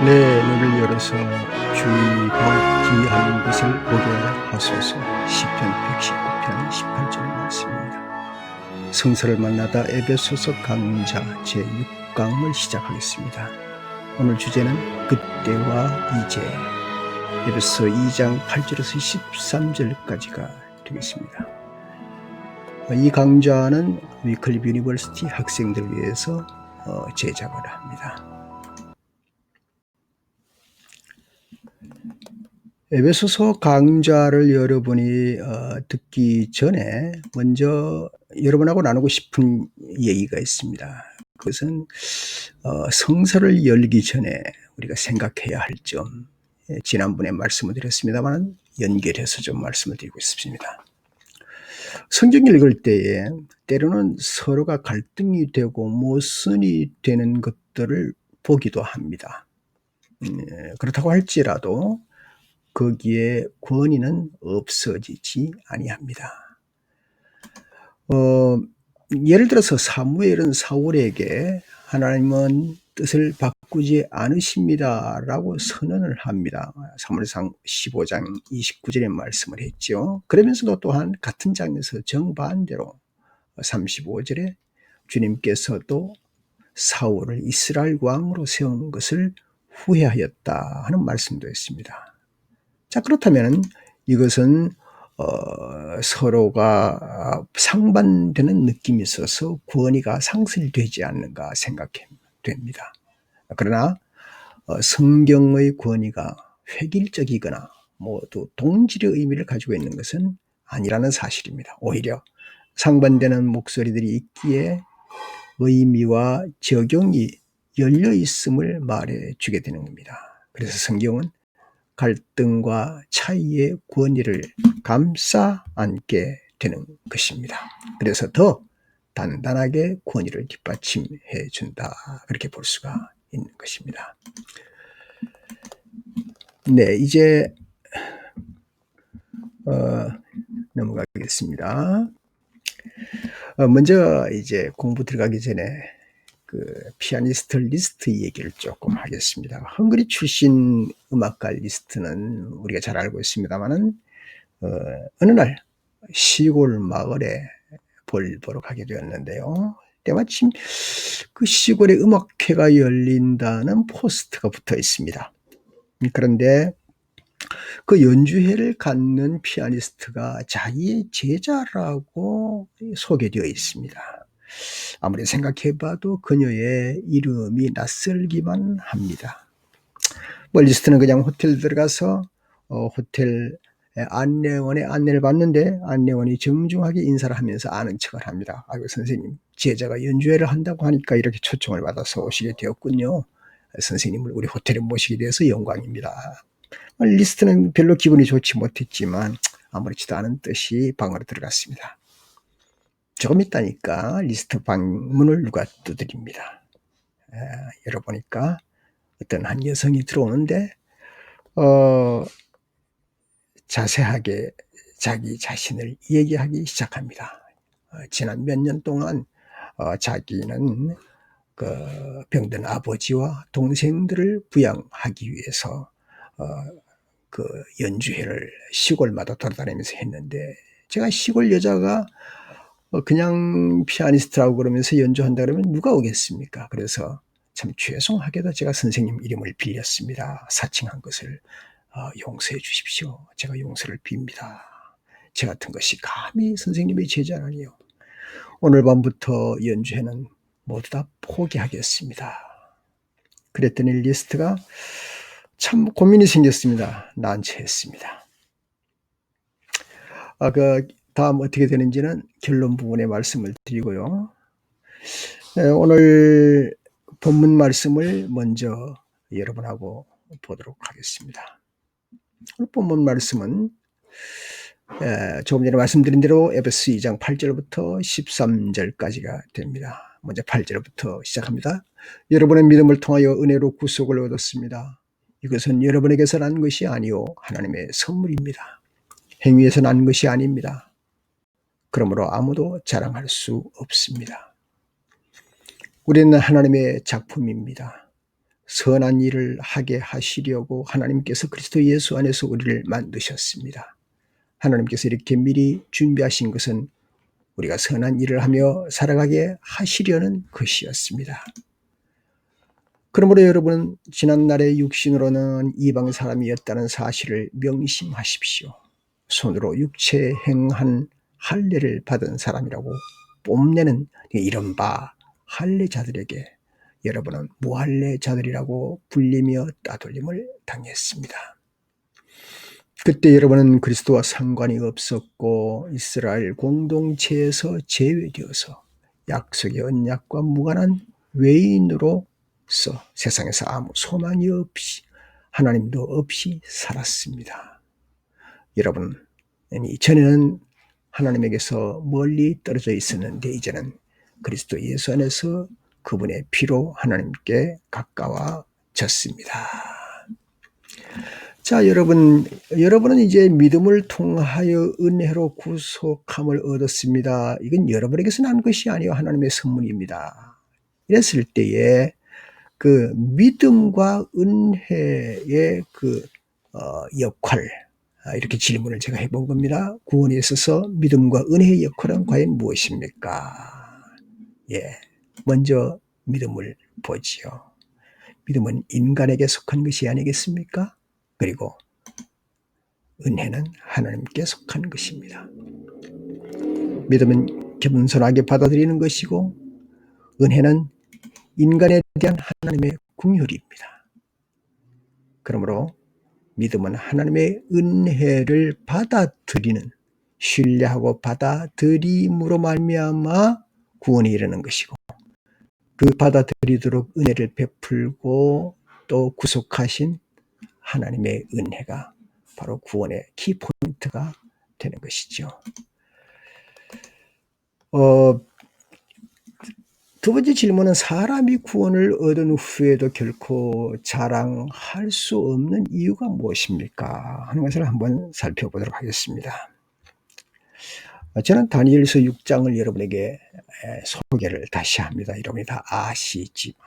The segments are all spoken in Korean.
내 눈을 열어서 주의 귀한 것을 보게 하소서. 시편 119편 18절 말씀입니다. 성서를 만나다 에베소서 강좌 제6강을 시작하겠습니다. 오늘 주제는 그때와 이제, 에베소 2장 8절에서 13절까지가 되겠습니다. 이 강좌는 위클리프 유니버시티 학생들을 위해서 제작을 합니다. 에베소서 강좌를 여러분이 듣기 전에 먼저 여러분하고 나누고 싶은 얘기가 있습니다. 그것은 성서를 열기 전에 우리가 생각해야 할 점, 지난번에 말씀을 드렸습니다만 연결해서 좀 말씀을 드리고 있습니다. 성경을 읽을 때에 때로는 서로가 갈등이 되고 모순이 되는 것들을 보기도 합니다. 그렇다고 할지라도 거기에 권위는 없어지지 아니합니다. 예를 들어서 사무엘은 사울에게 하나님은 뜻을 바꾸지 않으십니다 라고 선언을 합니다. 사무엘상 15장 29절에 말씀을 했죠. 그러면서도 또한 같은 장에서 정반대로 35절에 주님께서도 사울을 이스라엘 왕으로 세운 것을 후회하였다 하는 말씀도 했습니다. 자, 그렇다면 이것은 서로가 상반되는 느낌이 있어서 권위가 상실되지 않는가 생각됩니다. 그러나 성경의 권위가 획일적이거나 모두 동질의 의미를 가지고 있는 것은 아니라는 사실입니다. 오히려 상반되는 목소리들이 있기에 의미와 적용이 열려 있음을 말해주게 되는 겁니다. 그래서 성경은 갈등과 차이의 권위를 감싸 안게 되는 것입니다. 그래서 더 단단하게 권위를 뒷받침해 준다, 그렇게 볼 수가 있는 것입니다. 네, 이제 넘어가겠습니다. 먼저 이제 공부 들어가기 전에 그 피아니스트 리스트 얘기를 조금 하겠습니다. 헝가리 출신 음악가 리스트는 우리가 잘 알고 있습니다만은 어느 날 시골 마을에 볼 보러 가게 되었는데요. 때마침 그 시골에 음악회가 열린다는 포스터가 붙어 있습니다. 그런데 그 연주회를 갖는 피아니스트가 자기의 제자라고 소개되어 있습니다. 아무리 생각해봐도 그녀의 이름이 낯설기만 합니다. 리스트는 그냥 호텔 들어가서 호텔 안내원의 안내를 받는데 안내원이 정중하게 인사를 하면서 아는 척을 합니다. 아이고, 선생님, 제자가 연주회를 한다고 하니까 이렇게 초청을 받아서 오시게 되었군요. 선생님을 우리 호텔에 모시게 되어서 영광입니다. 리스트는 별로 기분이 좋지 못했지만 아무렇지도 않은 듯이 방으로 들어갔습니다. 조금 있다니까 리스트 방문을 누가 두드립니다. 열어보니까 어떤 한 여성이 들어오는데 자세하게 자기 자신을 얘기하기 시작합니다. 지난 몇 년 동안 자기는 그 병든 아버지와 동생들을 부양하기 위해서 그 연주회를 시골마다 돌아다니면서 했는데, 제가 시골 여자가 그냥 피아니스트라고 그러면서 연주한다 그러면 누가 오겠습니까? 그래서 참 죄송하게도 제가 선생님 이름을 빌렸습니다. 사칭한 것을 용서해 주십시오. 제가 용서를 빕니다. 제 같은 것이 감히 선생님의 제자라니요. 오늘 밤부터 연주회는 모두 다 포기하겠습니다. 그랬더니 리스트가 참 고민이 생겼습니다. 난처했습니다. 그 다음 어떻게 되는지는 결론 부분에 말씀을 드리고요. 오늘 본문 말씀을 먼저 여러분하고 보도록 하겠습니다. 오늘 본문 말씀은 조금 전에 말씀드린 대로 에베소 2장 8절부터 13절까지가 됩니다. 먼저 8절부터 시작합니다. 여러분의 믿음을 통하여 은혜로 구속을 얻었습니다. 이것은 여러분에게서 난 것이 아니요 하나님의 선물입니다. 행위에서 난 것이 아닙니다. 그러므로 아무도 자랑할 수 없습니다. 우리는 하나님의 작품입니다. 선한 일을 하게 하시려고 하나님께서 그리스도 예수 안에서 우리를 만드셨습니다. 하나님께서 이렇게 미리 준비하신 것은 우리가 선한 일을 하며 살아가게 하시려는 것이었습니다. 그러므로 여러분은 지난날의 육신으로는 이방 사람이었다는 사실을 명심하십시오. 손으로 육체에 행한 할례를 받은 사람이라고 뽐내는 이른바 할례자들에게 여러분은 무할례자들이라고 불리며 따돌림을 당했습니다. 그때 여러분은 그리스도와 상관이 없었고 이스라엘 공동체에서 제외되어서 약속의 언약과 무관한 외인으로서 세상에서 아무 소망이 없이 하나님도 없이 살았습니다. 여러분, 전에는 하나님에게서 멀리 떨어져 있었는데 이제는 그리스도 예수 안에서 그분의 피로 하나님께 가까워졌습니다. 자, 여러분은 이제 믿음을 통하여 은혜로 구속함을 얻었습니다. 이건 여러분에게서 난 것이 아니요 하나님의 선물입니다. 이랬을 때에 그 믿음과 은혜의 역할, 이렇게 질문을 제가 해본 겁니다. 구원에 있어서 믿음과 은혜의 역할은 과연 무엇입니까? 예, 먼저 믿음을 보지요. 믿음은 인간에게 속한 것이 아니겠습니까? 그리고 은혜는 하나님께 속한 것입니다. 믿음은 겸손하게 받아들이는 것이고 은혜는 인간에 대한 하나님의 긍휼입니다. 그러므로 믿음은 하나님의 은혜를 받아들이는, 신뢰하고 받아들임으로 말미암아 구원에 이르는 것이고 그 받아들이도록 은혜를 베풀고 또 구속하신 하나님의 은혜가 바로 구원의 키포인트가 되는 것이죠. 두 번째 질문은 사람이 구원을 얻은 후에도 결코 자랑할 수 없는 이유가 무엇입니까? 하는 것을 한번 살펴보도록 하겠습니다. 저는 다니엘서 6장을 여러분에게 소개를 다시 합니다. 여러분이 다 아시지만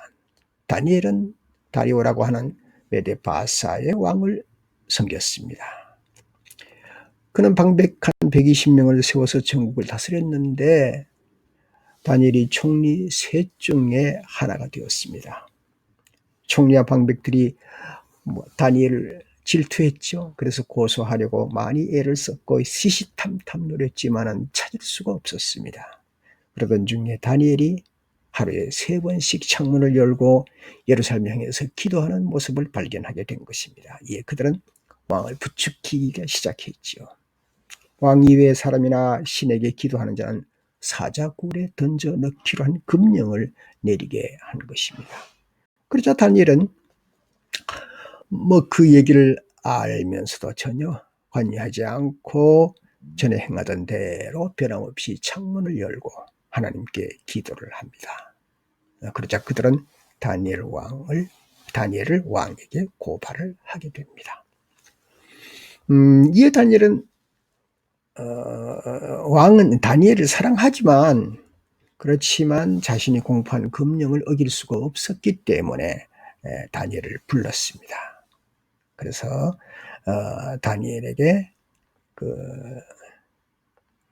다니엘은 다리오라고 하는 메데바사의 왕을 섬겼습니다. 그는 방백한 120명을 세워서 전국을 다스렸는데 다니엘이 총리 셋 중에 하나가 되었습니다. 총리와 방백들이 다니엘을 질투했죠. 그래서 고소하려고 많이 애를 썼고 시시탐탐 노렸지만 찾을 수가 없었습니다. 그러던 중에 다니엘이 하루에 3번씩 창문을 열고 예루살렘을 향해서 기도하는 모습을 발견하게 된 것입니다. 이에 그들은 왕을 부추기기 시작했지요. 왕 이외의 사람이나 신에게 기도하는 자는 사자굴에 던져 넣기로 한 금령을 내리게 한 것입니다. 그러자 다니엘은 그 얘기를 알면서도 전혀 관여하지 않고 전에 행하던 대로 변함없이 창문을 열고 하나님께 기도를 합니다. 그러자 그들은 다니엘을 왕에게 고발을 하게 됩니다. 이에 다니엘은 왕은 다니엘을 사랑하지만 그렇지만 자신이 공포한 금령을 어길 수가 없었기 때문에 다니엘을 불렀습니다. 그래서 다니엘에게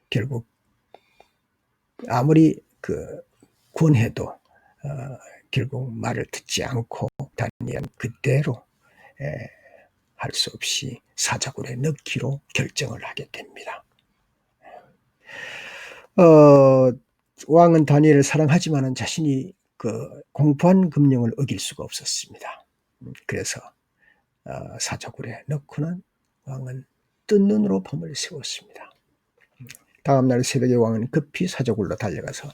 결국 아무리 권해도 결국 말을 듣지 않고 다니엘은 그대로 할 수 없이 사자굴에 넣기로 결정을 하게 됩니다. 왕은 다니엘을 사랑하지만 자신이 공포한 금령을 어길 수가 없었습니다. 그래서 사자굴에 넣고는 왕은 뜬 눈으로 밤을 새웠습니다. 다음날 새벽에 왕은 급히 사자굴로 달려가서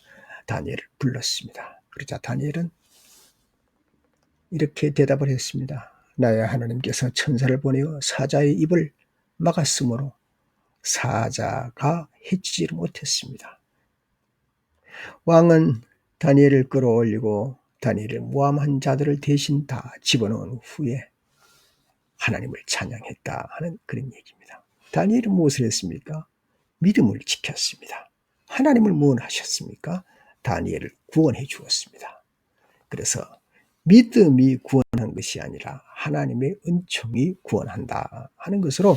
다니엘을 불렀습니다. 그러자 다니엘은 이렇게 대답을 했습니다. 나의 하나님께서 천사를 보내어 사자의 입을 막았으므로 사자가 해치지를 못했습니다. 왕은 다니엘을 끌어올리고 다니엘을 모함한 자들을 대신 다 집어넣은 후에 하나님을 찬양했다 하는 그런 얘기입니다. 다니엘은 무엇을 했습니까? 믿음을 지켰습니다. 하나님을 무엇 하셨습니까? 다니엘을 구원해 주었습니다. 그래서 믿음이 구원한 것이 아니라 하나님의 은총이 구원한다 하는 것으로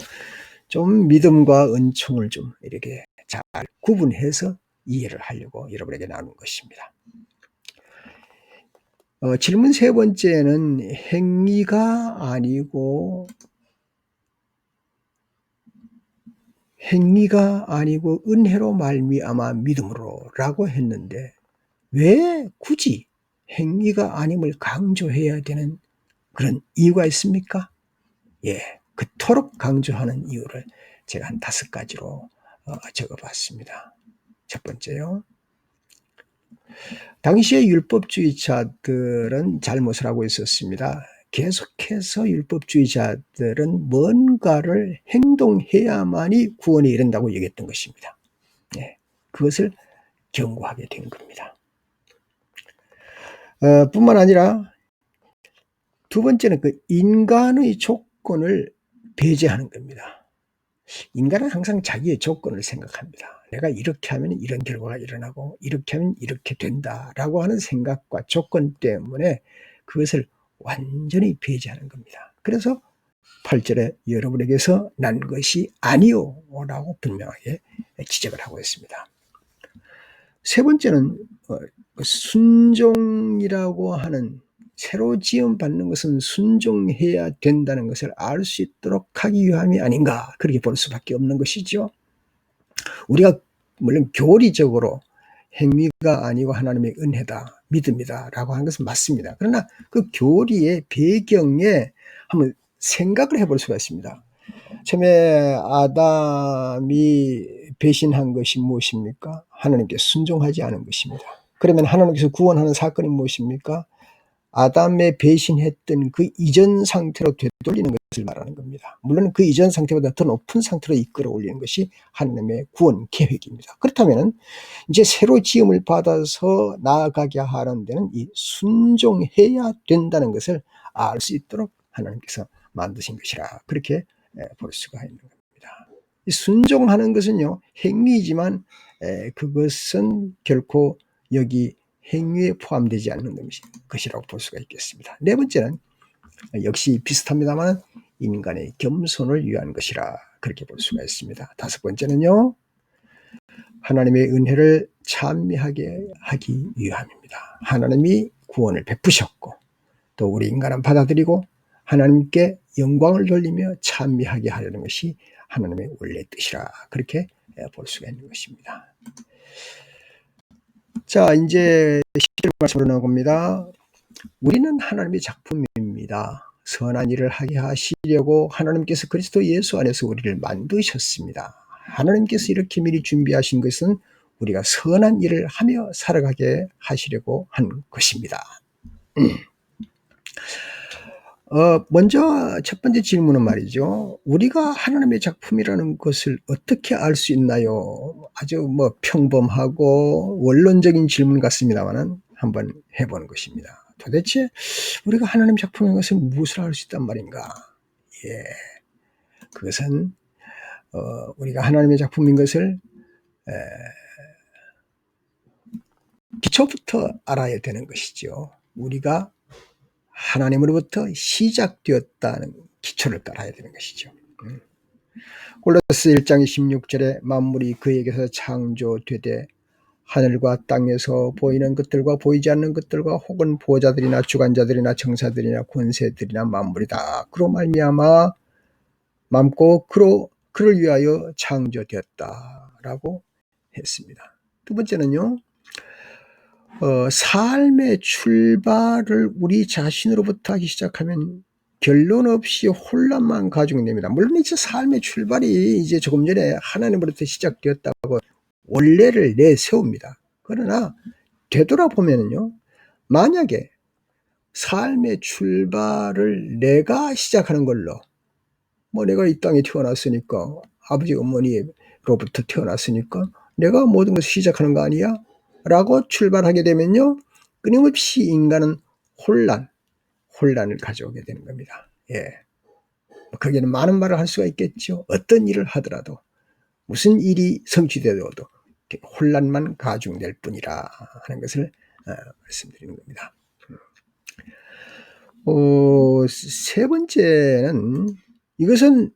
좀 믿음과 은총을 좀 이렇게 잘 구분해서 이해를 하려고 여러분에게 나눈 것입니다. 질문 세 번째는 행위가 아니고 은혜로 말미암아 믿음으로라고 했는데 왜 굳이 행위가 아님을 강조해야 되는 그런 이유가 있습니까? 예, 그토록 강조하는 이유를 제가 한 5가지로 적어봤습니다. 첫 번째요. 당시의 율법주의자들은 잘못을 하고 있었습니다. 계속해서 율법주의자들은 뭔가를 행동해야만이 구원에 이른다고 얘기했던 것입니다. 예, 그것을 경고하게 된 겁니다. 뿐만 아니라 두 번째는 그 인간의 조건을 배제하는 겁니다. 인간은 항상 자기의 조건을 생각합니다. 내가 이렇게 하면 이런 결과가 일어나고 이렇게 하면 이렇게 된다라고 하는 생각과 조건 때문에 그것을 완전히 배제하는 겁니다. 그래서 8절에 여러분에게서 난 것이 아니요 라고 분명하게 지적을 하고 있습니다. 세 번째는 순종이라고 하는 새로 지음받는 것은 순종해야 된다는 것을 알 수 있도록 하기 위함이 아닌가 그렇게 볼 수밖에 없는 것이죠. 우리가 물론 교리적으로 행위가 아니고 하나님의 은혜다, 믿음이다 라고 하는 것은 맞습니다. 그러나 그 교리의 배경에 한번 생각을 해볼 수가 있습니다. 처음에 아담이 배신한 것이 무엇입니까? 하나님께 순종하지 않은 것입니다. 그러면 하나님께서 구원하는 사건이 무엇입니까? 아담의 배신했던 그 이전 상태로 되돌리는 것을 말하는 겁니다. 물론 그 이전 상태보다 더 높은 상태로 이끌어 올리는 것이 하나님의 구원 계획입니다. 그렇다면 이제 새로 지음을 받아서 나아가게 하는 데는 이 순종해야 된다는 것을 알 수 있도록 하나님께서 만드신 것이라 그렇게 볼 수가 있는 겁니다. 이 순종하는 것은요 행위이지만 그것은 결코 여기 행위에 포함되지 않는 것이라고 볼 수가 있겠습니다. 네 번째는 역시 비슷합니다만 인간의 겸손을 위한 것이라 그렇게 볼 수가 있습니다. 다섯 번째는요. 하나님의 은혜를 찬미하게 하기 위함입니다. 하나님이 구원을 베푸셨고 또 우리 인간은 받아들이고 하나님께 영광을 돌리며 찬미하게 하려는 것이 하나님의 원래 뜻이라 그렇게 볼 수가 있는 것입니다. 자, 이제 10절 말씀으로 나옵니다. 우리는 하나님의 작품입니다. 선한 일을 하게 하시려고 하나님께서 그리스도 예수 안에서 우리를 만드셨습니다. 하나님께서 이렇게 미리 준비하신 것은 우리가 선한 일을 하며 살아가게 하시려고 한 것입니다. 먼저 첫 번째 질문은 말이죠. 우리가 하나님의 작품이라는 것을 어떻게 알 수 있나요? 아주 평범하고 원론적인 질문 같습니다만 한번 해보는 것입니다. 도대체 우리가 하나님 작품인 것을 무엇을 알 수 있단 말인가? 예, 그것은 우리가 하나님의 작품인 것을 기초부터 알아야 되는 것이죠. 우리가 하나님으로부터 시작되었다는 기초를 깔아야 되는 것이죠. 골로새 1장 16절에 만물이 그에게서 창조되되 하늘과 땅에서 보이는 것들과 보이지 않는 것들과 혹은 보좌들이나 주관자들이나 정사들이나 권세들이나 만물이다. 그로 말미암아 맘고 그를 위하여 창조되었다라고 했습니다. 두 번째는요. 삶의 출발을 우리 자신으로부터 하기 시작하면 결론 없이 혼란만 가중됩니다. 물론 이제 삶의 출발이 이제 조금 전에 하나님으로부터 시작되었다고 원래를 내세웁니다. 그러나 되돌아보면요, 만약에 삶의 출발을 내가 시작하는 걸로, 내가 이 땅에 태어났으니까, 아버지 어머니로부터 태어났으니까, 내가 모든 것을 시작하는 거 아니야? 라고 출발하게 되면요, 끊임없이 인간은 혼란을 가져오게 되는 겁니다. 예. 거기에는 많은 말을 할 수가 있겠죠. 어떤 일을 하더라도, 무슨 일이 성취되어도 혼란만 가중될 뿐이라 하는 것을 말씀드리는 겁니다. 세 번째는 이것은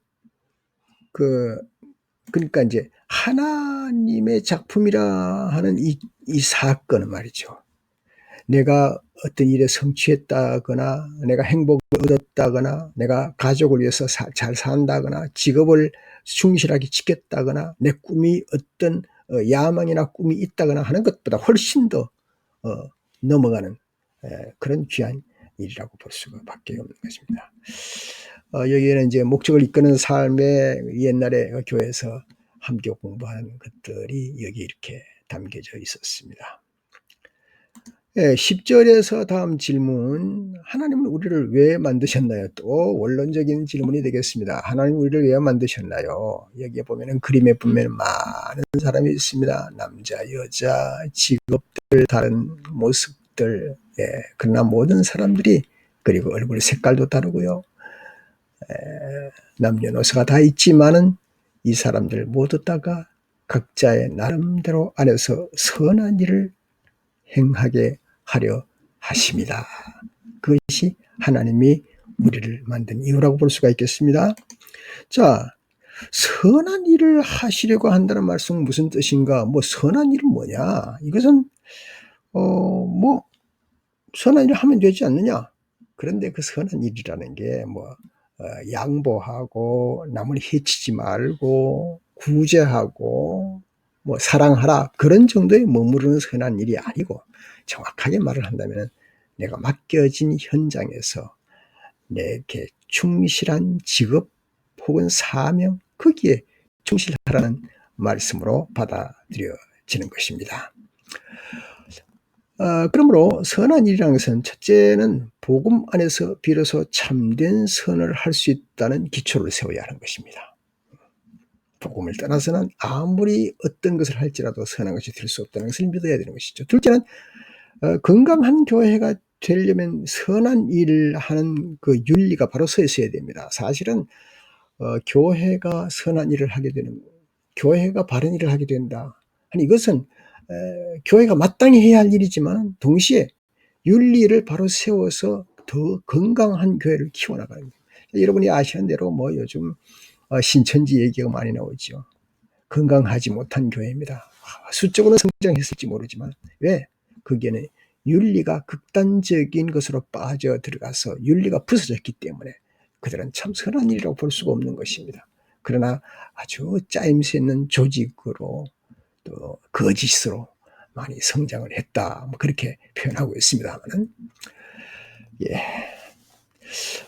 그러니까 이제 하나님의 작품이라 하는 이 사건은 말이죠. 내가 어떤 일에 성취했다거나 내가 행복을 얻었다거나 내가 가족을 위해서 잘 산다거나 직업을 충실하게 지켰다거나 내 꿈이 어떤 야망이나 꿈이 있다거나 하는 것보다 훨씬 더 넘어가는 그런 귀한 일이라고 볼 수밖에 없는 것입니다. 여기에는 이제 목적을 이끄는 삶의 옛날에 교회에서 함께 공부하는 것들이 여기 이렇게 담겨져 있었습니다. 10절에서 다음 질문, 하나님은 우리를 왜 만드셨나요? 또 원론적인 질문이 되겠습니다. 하나님 우리를 왜 만드셨나요? 여기에 보면은 그림에 보면 많은 사람이 있습니다. 남자, 여자, 직업들, 다른 모습들, 그러나 모든 사람들이, 그리고 얼굴 색깔도 다르고요. 남녀노소가 다 있지만은 이 사람들 모두 다가 각자의 나름대로 안에서 선한 일을 행하게 하려 하십니다. 그것이 하나님이 우리를 만든 이유라고 볼 수가 있겠습니다. 자, 선한 일을 하시려고 한다는 말씀은 무슨 뜻인가? 선한 일은 뭐냐? 이것은 선한 일을 하면 되지 않느냐? 그런데 그 선한 일이라는 게 양보하고 남을 해치지 말고 구제하고 사랑하라, 그런 정도에 머무르는 선한 일이 아니고, 정확하게 말을 한다면 내가 맡겨진 현장에서 내게 충실한 직업 혹은 사명, 거기에 충실하라는 말씀으로 받아들여지는 것입니다. 그러므로 선한 일이라는 것은 첫째는 복음 안에서 비로소 참된 선을 할 수 있다는 기초를 세워야 하는 것입니다. 복음을 떠나서는 아무리 어떤 것을 할지라도 선한 것이 될 수 없다는 것을 믿어야 되는 것이죠. 둘째는 건강한 교회가 되려면 선한 일을 하는 그 윤리가 바로 서 있어야 됩니다. 사실은 교회가 선한 일을 하게 되는, 교회가 바른 일을 하게 된다. 아니, 이것은 교회가 마땅히 해야 할 일이지만 동시에 윤리를 바로 세워서 더 건강한 교회를 키워나가는 거예요. 여러분이 아시는 대로 요즘 신천지 얘기가 많이 나오죠. 건강하지 못한 교회입니다. 수적으로는 성장했을지 모르지만, 왜? 거기에는 윤리가 극단적인 것으로 빠져 들어가서 윤리가 부서졌기 때문에 그들은 참 선한 일이라고 볼 수가 없는 것입니다. 그러나 아주 짜임새 있는 조직으로 또 거짓으로 많이 성장을 했다, 그렇게 표현하고 있습니다만은,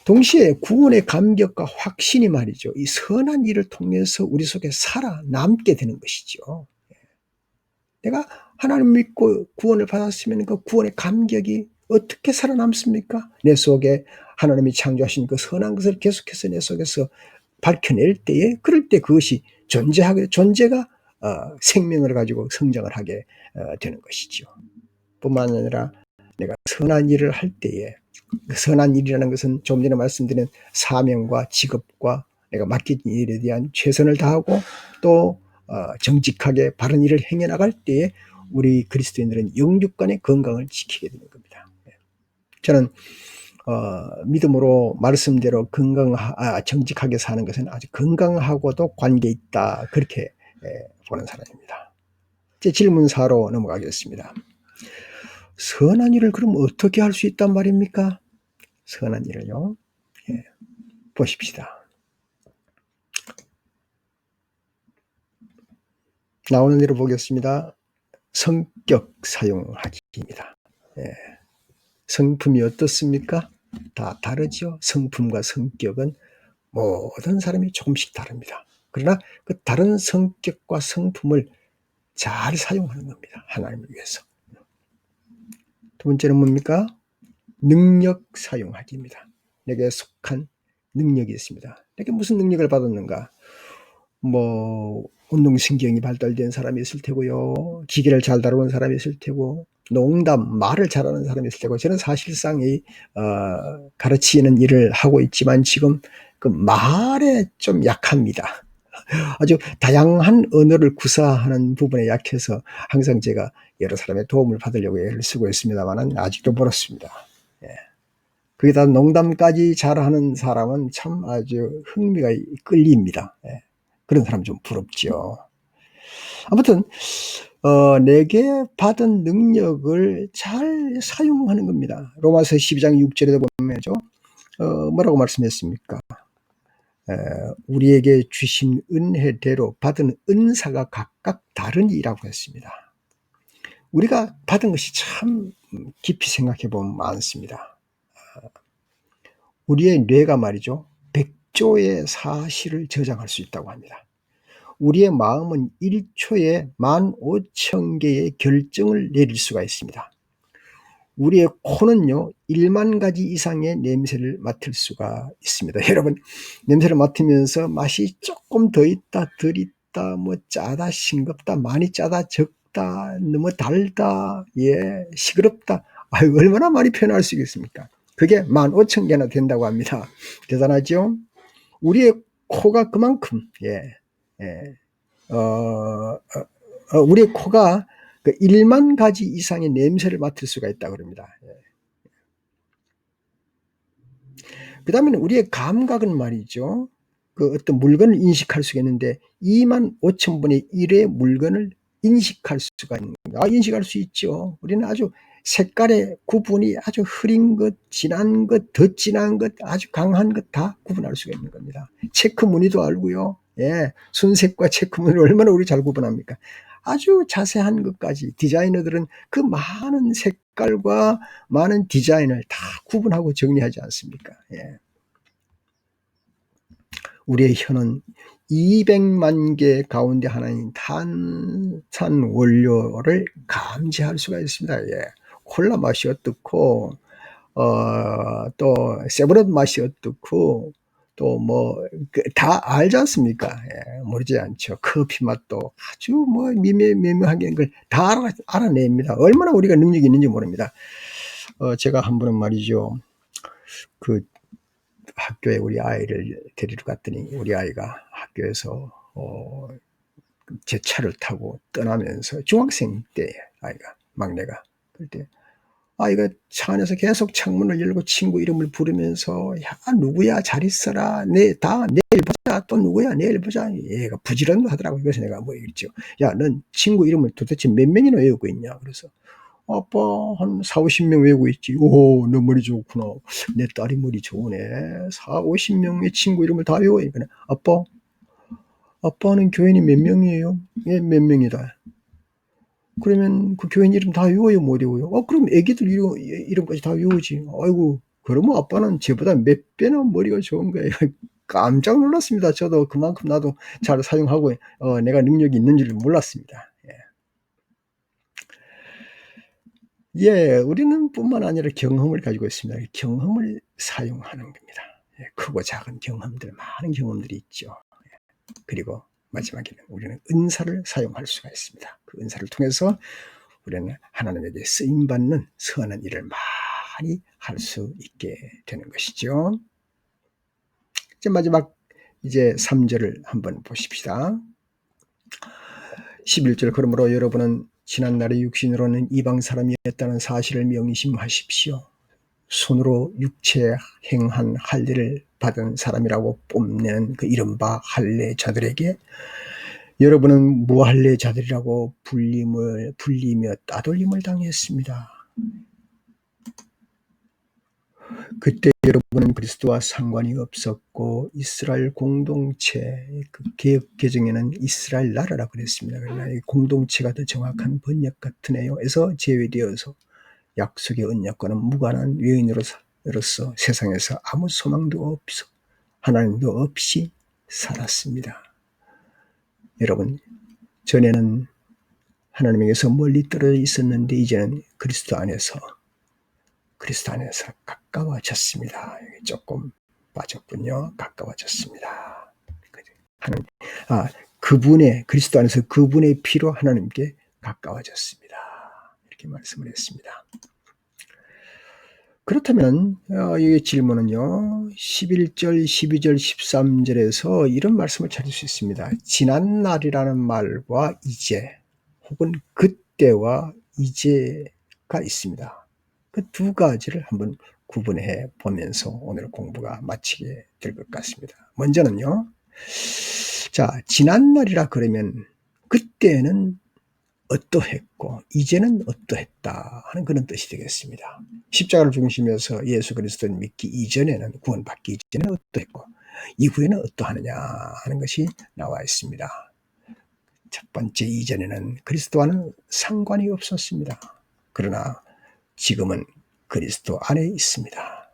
동시에 구원의 감격과 확신이 말이죠, 이 선한 일을 통해서 우리 속에 살아남게 되는 것이죠. 내가 하나님 믿고 구원을 받았으면 그 구원의 감격이 어떻게 살아남습니까? 내 속에 하나님이 창조하신 그 선한 것을 계속해서 내 속에서 밝혀낼 때에, 그럴 때 그것이 존재가 생명을 가지고 성장을 하게 되는 것이죠. 뿐만 아니라 내가 선한 일을 할 때에, 그 선한 일이라는 것은 좀 전에 말씀드린 사명과 직업과 내가 맡긴 일에 대한 최선을 다하고 또 정직하게 바른 일을 행해 나갈 때에 우리 그리스도인들은 영육간의 건강을 지키게 되는 겁니다. 저는 믿음으로 말씀대로 정직하게 사는 것은 아주 건강하고도 관계 있다, 그렇게 보는 사람입니다. 제 질문 4로 넘어가겠습니다. 선한 일을 그럼 어떻게 할 수 있단 말입니까? 선한 일을요, 보십시다. 나오는 대로 보겠습니다. 성격 사용하기입니다. 성품이 어떻습니까? 다 다르죠. 성품과 성격은 모든 사람이 조금씩 다릅니다. 그러나 그 다른 성격과 성품을 잘 사용하는 겁니다. 하나님을 위해서. 두 번째는 뭡니까? 능력 사용하기입니다. 내게 속한 능력이 있습니다. 내게 무슨 능력을 받았는가? 운동신경이 발달된 사람이 있을 테고요. 기계를 잘 다루는 사람이 있을 테고, 농담, 말을 잘하는 사람이 있을 테고, 저는 사실상 가르치는 일을 하고 있지만 지금 그 말에 좀 약합니다. 아주 다양한 언어를 구사하는 부분에 약해서 항상 제가 여러 사람의 도움을 받으려고 애를 쓰고 있습니다만 아직도 멀었습니다. 거기다 농담까지 잘하는 사람은 참 아주 흥미가 끌립니다. 예. 그런 사람 좀 부럽죠. 아무튼 내게 받은 능력을 잘 사용하는 겁니다. 로마서 12장 6절에도 보면요. 뭐라고 말씀했습니까? 우리에게 주신 은혜대로 받은 은사가 각각 다르니라고 했습니다. 우리가 받은 것이 참 깊이 생각해 보면 많습니다. 우리의 뇌가 말이죠. 100조의 사실을 저장할 수 있다고 합니다. 우리의 마음은 1초에 15,000개의 결정을 내릴 수가 있습니다. 우리의 코는요, 1만 가지 이상의 냄새를 맡을 수가 있습니다. 여러분, 냄새를 맡으면서 맛이 조금 더 있다, 덜 있다, 뭐 짜다, 싱겁다, 많이 짜다, 적다, 너무 달다, 예, 시끄럽다. 아유, 얼마나 많이 표현할 수 있겠습니까? 그게 15,000개나 된다고 합니다. 대단하죠? 우리의 코가 그만큼, 예, 예, 우리의 코가 그 1만 가지 이상의 냄새를 맡을 수가 있다고 합니다. 그 다음에 우리의 감각은 말이죠. 그 어떤 물건을 인식할 수가 있는데 25,000분의 1의 물건을 인식할 수가 있는 겁니다. 인식할 수 있죠. 우리는 아주 색깔의 구분이 아주 흐린 것, 진한 것, 더 진한 것, 아주 강한 것 다 구분할 수가 있는 겁니다. 체크 무늬도 알고요. 예, 순색과 체크 무늬를 얼마나 우리 잘 구분합니까? 아주 자세한 것까지 디자이너들은 그 많은 색깔과 많은 디자인을 다 구분하고 정리하지 않습니까? 예. 우리의 혀는 200만 개 가운데 하나인 탄산 원료를 감지할 수가 있습니다. 예. 콜라 맛이 어떻고, 또 세브렛 맛이 어떻고, 또 뭐 다 알지 않습니까? 예, 모르지 않죠. 커피 맛도 아주 뭐 미묘하게 그걸 다 알아냅니다. 얼마나 우리가 능력이 있는지 모릅니다. 제가 한 번은 말이죠. 그 학교에 우리 아이를 데리러 갔더니 우리 아이가 학교에서 제 차를 타고 떠나면서 중학생 때 아이가 막내가 그때 아이가 차 안에서 계속 창문을 열고 친구 이름을 부르면서 야 누구야 잘 있어라 내일 보자 또 누구야 내일 보자 얘가 부지런하더라고요. 그래서 내가 뭐 얘기했죠. 야 넌 친구 이름을 도대체 몇 명이나 외우고 있냐. 그래서 아빠 한 40-50명 외우고 있지. 오, 너 머리 좋구나. 내 딸이 머리 좋으네. 40-50명의 친구 이름을 다 외워요. 그래. 아빠는 교인이 몇 명이에요? 예, 몇 명이다. 그러면 그 교인 이름 다 외워요, 못 외워요? 그럼 애기들 이름까지 다 외우지. 아이고, 그러면 아빠는 쟤보다 몇 배나 머리가 좋은 거예요. 깜짝 놀랐습니다. 저도 그만큼 나도 잘 사용하고 내가 능력이 있는 줄 몰랐습니다. 예, 우리는 뿐만 아니라 경험을 가지고 있습니다. 경험을 사용하는 겁니다. 예, 크고 작은 경험들, 많은 경험들이 있죠. 그리고 마지막에는 우리는 은사를 사용할 수가 있습니다. 그 은사를 통해서 우리는 하나님에게 쓰임받는 선한 일을 많이 할 수 있게 되는 것이죠. 이제 마지막 이제 3절을 한번 보십시다. 11절 그러므로 여러분은 지난날의 육신으로는 이방 사람이었다는 사실을 명심하십시오. 손으로 육체 행한 할례를 받은 사람이라고 뽐내는 그 이른바 할례자들에게 여러분은 무할례자들이라고 불리며 따돌림을 당했습니다. 그때 여러분은 그리스도와 상관이 없었고 이스라엘 공동체, 그 개역 개정에는 이스라엘 나라라고 그랬습니다. 그러나 이 공동체가 더 정확한 번역 같으네요. 에서 제외되어서 약속의 언약과는 무관한 외인으로서 세상에서 아무 소망도 없어 하나님도 없이 살았습니다. 여러분, 전에는 하나님에게서 멀리 떨어져 있었는데 이제는 그리스도 안에서 가까워졌습니다. 조금 빠졌군요. 가까워졌습니다. 그리스도 안에서 그분의 피로 하나님께 가까워졌습니다. 이렇게 말씀을 했습니다. 그렇다면 이 질문은요. 11절, 12절, 13절에서 이런 말씀을 찾을 수 있습니다. 지난날이라는 말과 이제 혹은 그때와 이제가 있습니다. 그 두 가지를 한번 구분해 보면서 오늘 공부가 마치게 될 것 같습니다. 먼저는요. 자, 지난날이라 그러면 그때는 어떠했고 이제는 어떠했다 하는 그런 뜻이 되겠습니다. 십자가를 중심해서 예수 그리스도를 믿기 이전에는, 구원받기 이전에는 어떠했고 이후에는 어떠하느냐 하는 것이 나와 있습니다. 첫 번째, 이전에는 그리스도와는 상관이 없었습니다. 그러나 지금은 그리스도 안에 있습니다.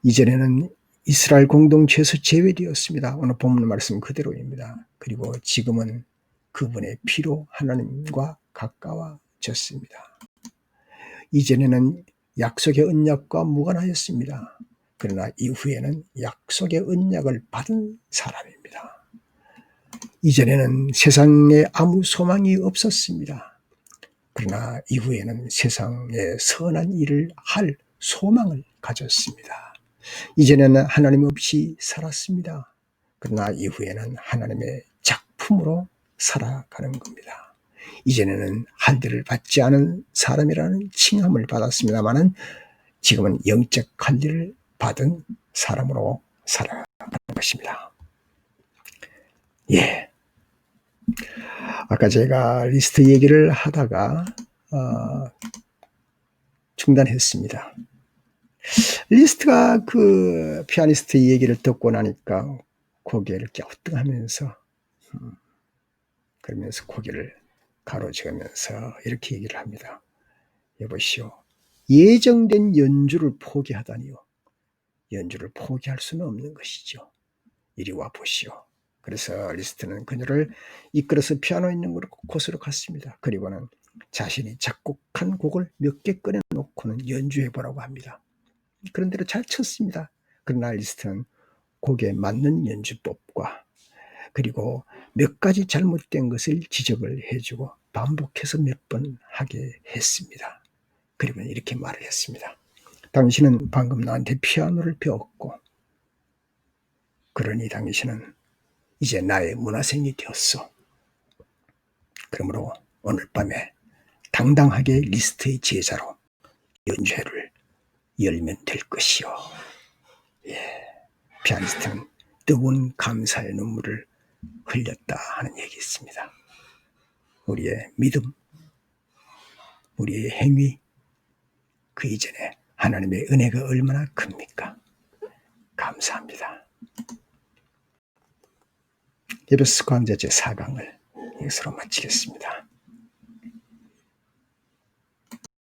이전에는 이스라엘 공동체에서 제외되었습니다. 오늘 본문 말씀 그대로입니다. 그리고 지금은 그분의 피로 하나님과 가까워졌습니다. 이전에는 약속의 언약과 무관하였습니다. 그러나 이후에는 약속의 언약을 받은 사람입니다. 이전에는 세상에 아무 소망이 없었습니다. 그러나 이후에는 세상에 선한 일을 할 소망을 가졌습니다. 이전에는 하나님 없이 살았습니다. 그러나 이후에는 하나님의 작품으로 살아가는 겁니다. 이전에는 할 일을 받지 않은 사람이라는 칭함을 받았습니다만 지금은 영적 할 일을 받은 사람으로 살아가는 것입니다. 예. 아까 제가 리스트 얘기를 하다가 중단했습니다. 리스트가 그 피아니스트 얘기를 듣고 나니까 고개를 갸우뚱하면서 그러면서 고개를 가로저으면서 이렇게 얘기를 합니다. 여보시오, 예정된 연주를 포기하다니요. 연주를 포기할 수는 없는 것이죠. 이리 와 보시오. 그래서 리스트는 그녀를 이끌어서 피아노 있는 곳으로 갔습니다. 그리고는 자신이 작곡한 곡을 몇 개 꺼내놓고는 연주해보라고 합니다. 그런 대로 잘 쳤습니다. 그러나 리스트는 곡에 맞는 연주법과 그리고 몇 가지 잘못된 것을 지적을 해주고 반복해서 몇 번 하게 했습니다. 그리고 이렇게 말을 했습니다. 당신은 방금 나한테 피아노를 배웠고 그러니 당신은 이제 나의 문화생이 되었어. 그러므로 오늘 밤에 당당하게 리스트의 제자로 연주회를 열면 될 것이요. 예, 피아니스트는 뜨거운 감사의 눈물을 흘렸다 하는 얘기 있습니다. 우리의 믿음, 우리의 행위, 그 이전에 하나님의 은혜가 얼마나 큽니까? 감사합니다. 에베소 강좌 제4강을 이것으로 마치겠습니다.